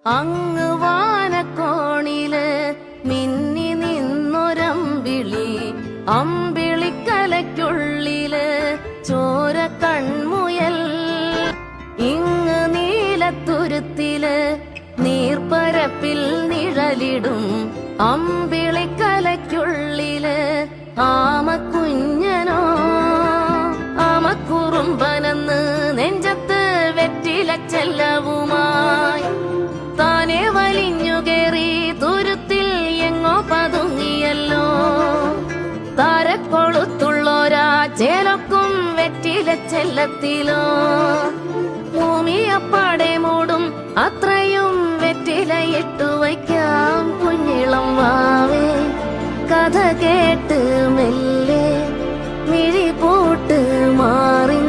അങ്ങ് വാനക്കോണില് മിന്നി നിന്നൊരമ്പിളി, അമ്പിളിക്കലയ്ക്കുള്ളില് ചോര കൺമുയൽ. ഇങ്ങ് നീലത്തുരുത്തില് നീർപ്പരപ്പിൽ നിഴലിടും, അമ്പിളിക്കലയ്ക്കുള്ളില് ആമക്കുഞ്ഞനോ. ആമക്കുറുമ്പനെന്ന് നെഞ്ചത്ത് വെറ്റില ചെല്ലവുമായി താനെ വലിഞ്ഞു കേറി തുരുത്തിൽ എങ്ങോ പതുങ്ങിയല്ലോ. താരക്കൊളുത്തുള്ളോരാ ചേലൊക്കും വെറ്റില ചെല്ലത്തിലോ. ഭൂമിയപ്പാടെ മൂടും അത്രയും വെറ്റിലയിട്ടു വയ്ക്കാം കുഞ്ഞിളം വാവേ. കഥ കേട്ട് മെല്ലെ മിഴി പൂട്ട് മാറി